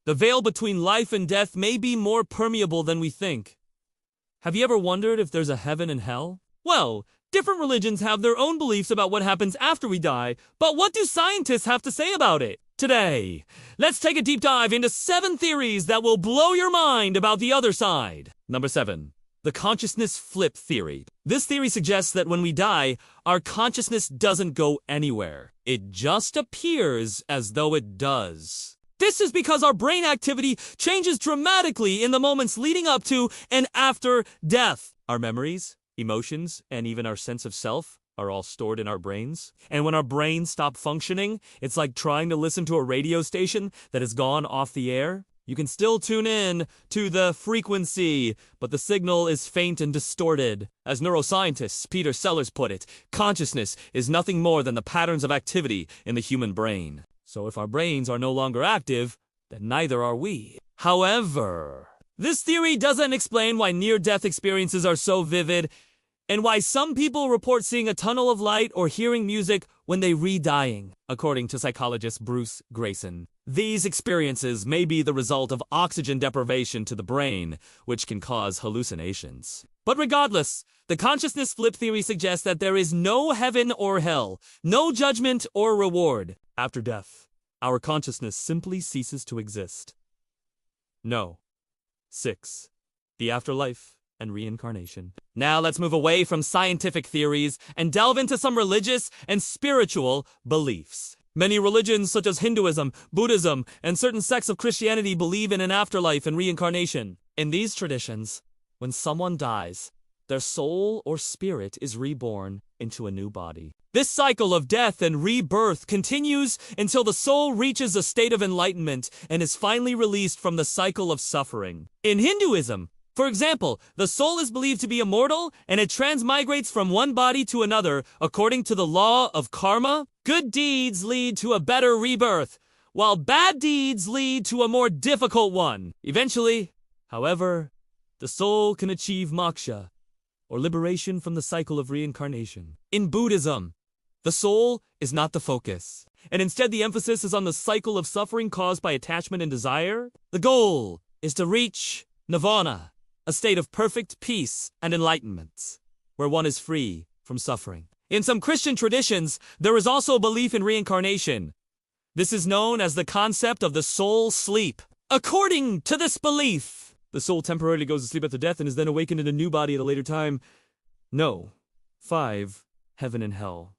The veil between life and death may be more permeable than we think. Have you ever wondered if there's a heaven and hell? Well, different religions have their own beliefs about what happens after we die, but what do scientists have to say about it? Today, let's take a deep dive into 7 theories that will blow your mind about the other side. Number 7. The consciousness flip theory. This theory suggests that when we die, our consciousness doesn't go anywhere. It just appears as though it does. This is because our brain activity changes dramatically in the moments leading up to and after death. Our memories, emotions, and even our sense of self are all stored in our brains. And when our brains stop functioning, it's like trying to listen to a radio station that has gone off the air. You can still tune in to the frequency, but the signal is faint and distorted. As neuroscientist Peter Sellers put it, consciousness is nothing more than the patterns of activity in the human brain. So if our brains are no longer active, then neither are we. However, this theory doesn't explain why near-death experiences are so vivid and why some people report seeing a tunnel of light or hearing music when they re-dying, according to psychologist Bruce Grayson. These experiences may be the result of oxygen deprivation to the brain, which can cause hallucinations. But regardless, the consciousness flip theory suggests that there is no heaven or hell, no judgment or reward. After death, our consciousness simply ceases to exist. No. 6. The afterlife and reincarnation. Now let's move away from scientific theories and delve into some religious and spiritual beliefs. Many religions such as Hinduism, Buddhism, and certain sects of Christianity believe in an afterlife and reincarnation. In these traditions, when someone dies, their soul or spirit is reborn into a new body. This cycle of death and rebirth continues until the soul reaches a state of enlightenment and is finally released from the cycle of suffering. In Hinduism, for example, the soul is believed to be immortal and it transmigrates from one body to another according to the law of karma. Good deeds lead to a better rebirth, while bad deeds lead to a more difficult one. Eventually, however, the soul can achieve moksha, or liberation from the cycle of reincarnation. In Buddhism, the soul is not the focus, and instead the emphasis is on the cycle of suffering caused by attachment and desire. The goal is to reach nirvana, a state of perfect peace and enlightenment, where one is free from suffering. In some Christian traditions, there is also a belief in reincarnation. This is known as the concept of the soul sleep. According to this belief, the soul temporarily goes to sleep after death and is then awakened in a new body at a later time. No. 5. Heaven and hell.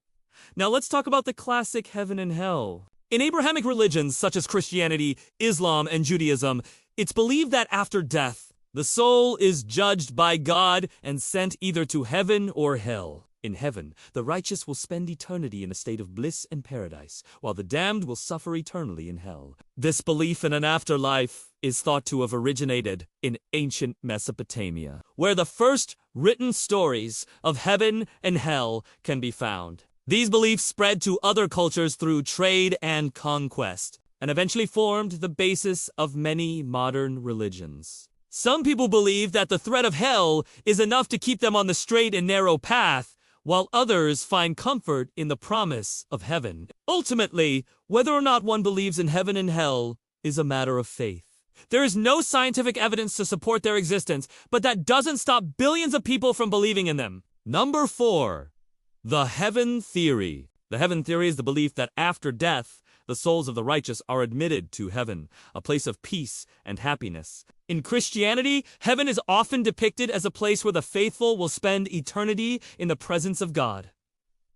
Now let's talk about the classic heaven and hell. In Abrahamic religions such as Christianity, Islam, and Judaism, it's believed that after death, the soul is judged by God and sent either to heaven or hell. In heaven, the righteous will spend eternity in a state of bliss and paradise, while the damned will suffer eternally in hell. This belief in an afterlife is thought to have originated in ancient Mesopotamia, where the first written stories of heaven and hell can be found. These beliefs spread to other cultures through trade and conquest, and eventually formed the basis of many modern religions. Some people believe that the threat of hell is enough to keep them on the straight and narrow path, while others find comfort in the promise of heaven. Ultimately, whether or not one believes in heaven and hell is a matter of faith. There is no scientific evidence to support their existence, but that doesn't stop billions of people from believing in them. Number 4. The heaven theory. The heaven theory is the belief that after death, the souls of the righteous are admitted to heaven, a place of peace and happiness. In Christianity, heaven is often depicted as a place where the faithful will spend eternity in the presence of God.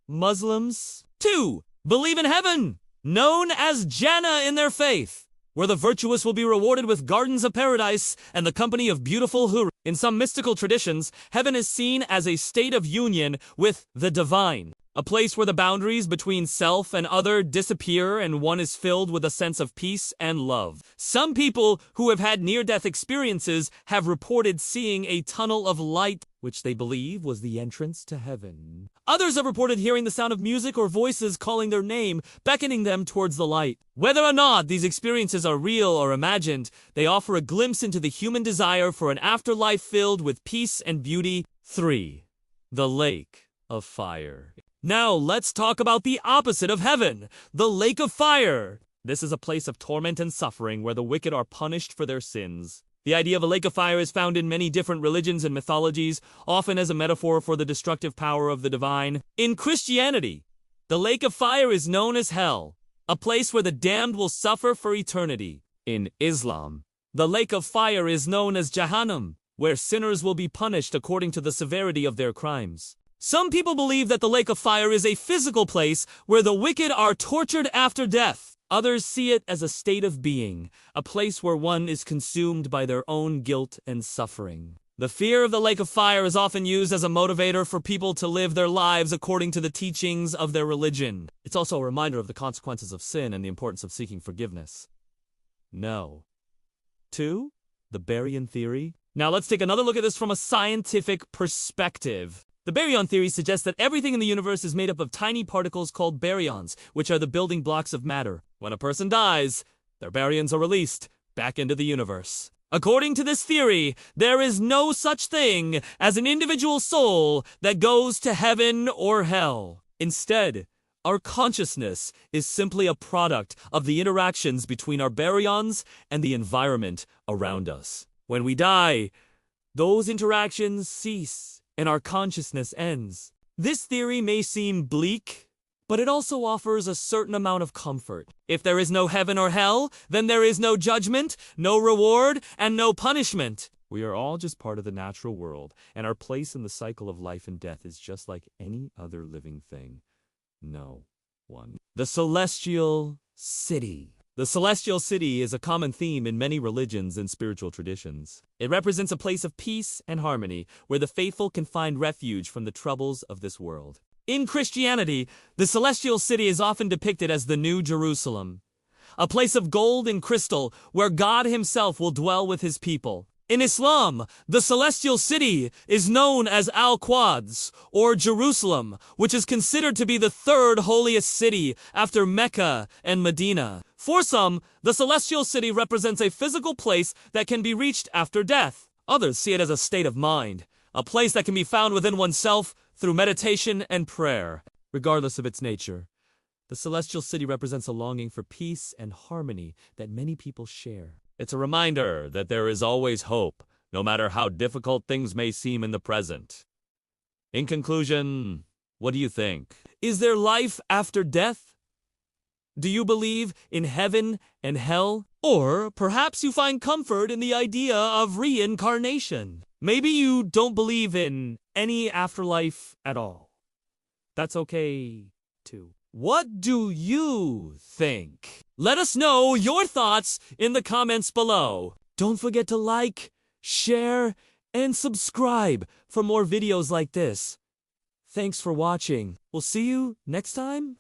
Muslims, too, believe in heaven, known as Jannah in their faith, where the virtuous will be rewarded with gardens of paradise and the company of beautiful hur. In some mystical traditions, heaven is seen as a state of union with the divine, a place where the boundaries between self and other disappear and one is filled with a sense of peace and love. Some people who have had near-death experiences have reported seeing a tunnel of light, which they believe was the entrance to heaven. Others have reported hearing the sound of music or voices calling their name, beckoning them towards the light. Whether or not these experiences are real or imagined, they offer a glimpse into the human desire for an afterlife filled with peace and beauty. 3. The lake of fire. Now let's talk about the opposite of heaven, the lake of fire. This is a place of torment and suffering where the wicked are punished for their sins. The idea of a lake of fire is found in many different religions and mythologies, often as a metaphor for the destructive power of the divine. In Christianity, the lake of fire is known as hell, a place where the damned will suffer for eternity. In Islam, the lake of fire is known as Jahannam, where sinners will be punished according to the severity of their crimes. Some people believe that the lake of fire is a physical place where the wicked are tortured after death. Others see it as a state of being, a place where one is consumed by their own guilt and suffering. The fear of the lake of fire is often used as a motivator for people to live their lives according to the teachings of their religion. It's also a reminder of the consequences of sin and the importance of seeking forgiveness. No. 2. The baryon theory. Now let's take another look at this from a scientific perspective. The baryon theory suggests that everything in the universe is made up of tiny particles called baryons, which are the building blocks of matter. When a person dies, their baryons are released back into the universe. According to this theory, there is no such thing as an individual soul that goes to heaven or hell. Instead, our consciousness is simply a product of the interactions between our baryons and the environment around us. When we die, those interactions cease and our consciousness ends. This theory may seem bleak, but it also offers a certain amount of comfort. If there is no heaven or hell, then there is no judgment, no reward, and no punishment. We are all just part of the natural world, and our place in the cycle of life and death is just like any other living thing. No one. The Celestial City. The Celestial City is a common theme in many religions and spiritual traditions. It represents a place of peace and harmony where the faithful can find refuge from the troubles of this world. In Christianity, the Celestial City is often depicted as the New Jerusalem, a place of gold and crystal where God himself will dwell with his people. In Islam, the Celestial City is known as Al-Quds, or Jerusalem, which is considered to be the third holiest city after Mecca and Medina. For some, the Celestial City represents a physical place that can be reached after death. Others see it as a state of mind, a place that can be found within oneself through meditation and prayer. Regardless of its nature, the Celestial City represents a longing for peace and harmony that many people share. It's a reminder that there is always hope, no matter how difficult things may seem in the present. In conclusion, what do you think? Is there life after death? Do you believe in heaven and hell? Or perhaps you find comfort in the idea of reincarnation. Maybe you don't believe in any afterlife at all. That's okay, too. What do you think? Let us know your thoughts in the comments below. Don't forget to like, share, and subscribe for more videos like this. Thanks for watching. We'll see you next time.